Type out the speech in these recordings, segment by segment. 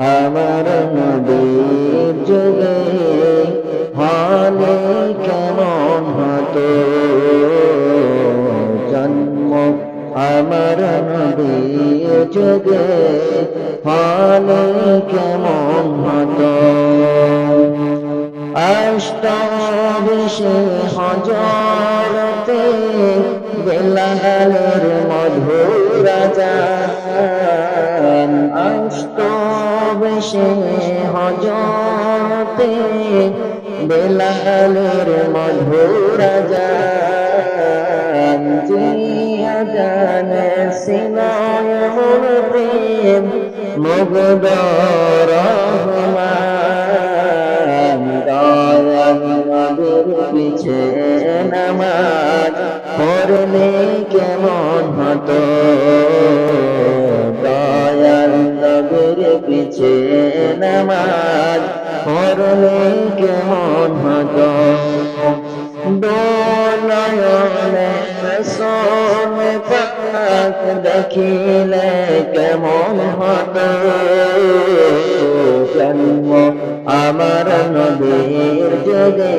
আমার নবীর যুগে হলে কেমন হতো জন্ম আমার নবীর যুগে হলে কেমন হতো অষ্টাদশে হজরতে বেলালের মধুর আযান অষ্টাদশে হজরতে বেলালের মধুর আযান জিয়া জানে সিনায় মন প্রেম মুগ্ধ রহমান দয়াল নবীর পিছে নামাজ পড়লে কেমন হতো দয়াল নবীর পিছে নামাজ পড়লে কেমন হতো দোনয়নে রাসূল পাক দেখিলে কেমন হতো জন্ম আমার নবীর যুগে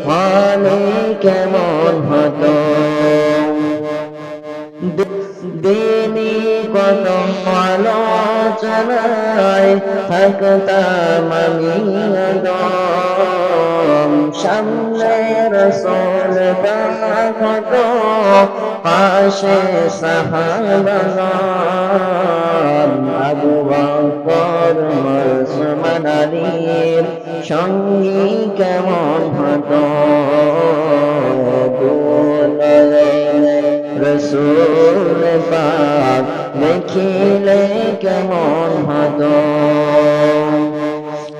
হলে কেমন হতো দিনী কত আলোচনায় থাকতাম আমি একদম সামনে রাসূল পাক হতো পাশে সাহাবাগণ আবু বকর ওসমান আলীর সঙ্গী কেমন হতো রাসূল পাক দেখিলে কেমন হতো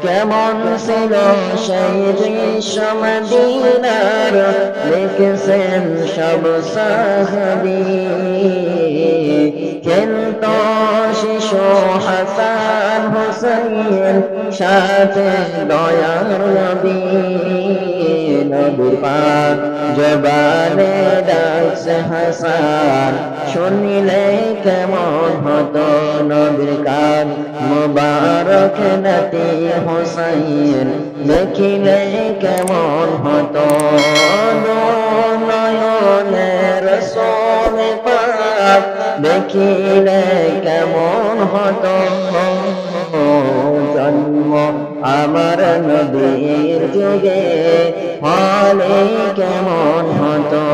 কেমন ছিল সেই দৃশ্য মদিনার দেখেছেন সব সাহাবী খেলত শিশু হাসান হুসাইন সাথে দয়ার নবী নবীর পাক জবানে ডাকছে হাসান শুনিলে কেমন হতো নবীর কান মুবারক নাতি হুসাইন দেখিলে কেমন হতো নয়নে রাসূল পাক দেখিলে কেমন হতো জন্ম আমার নবীর যুগে হলে কেমন হতো।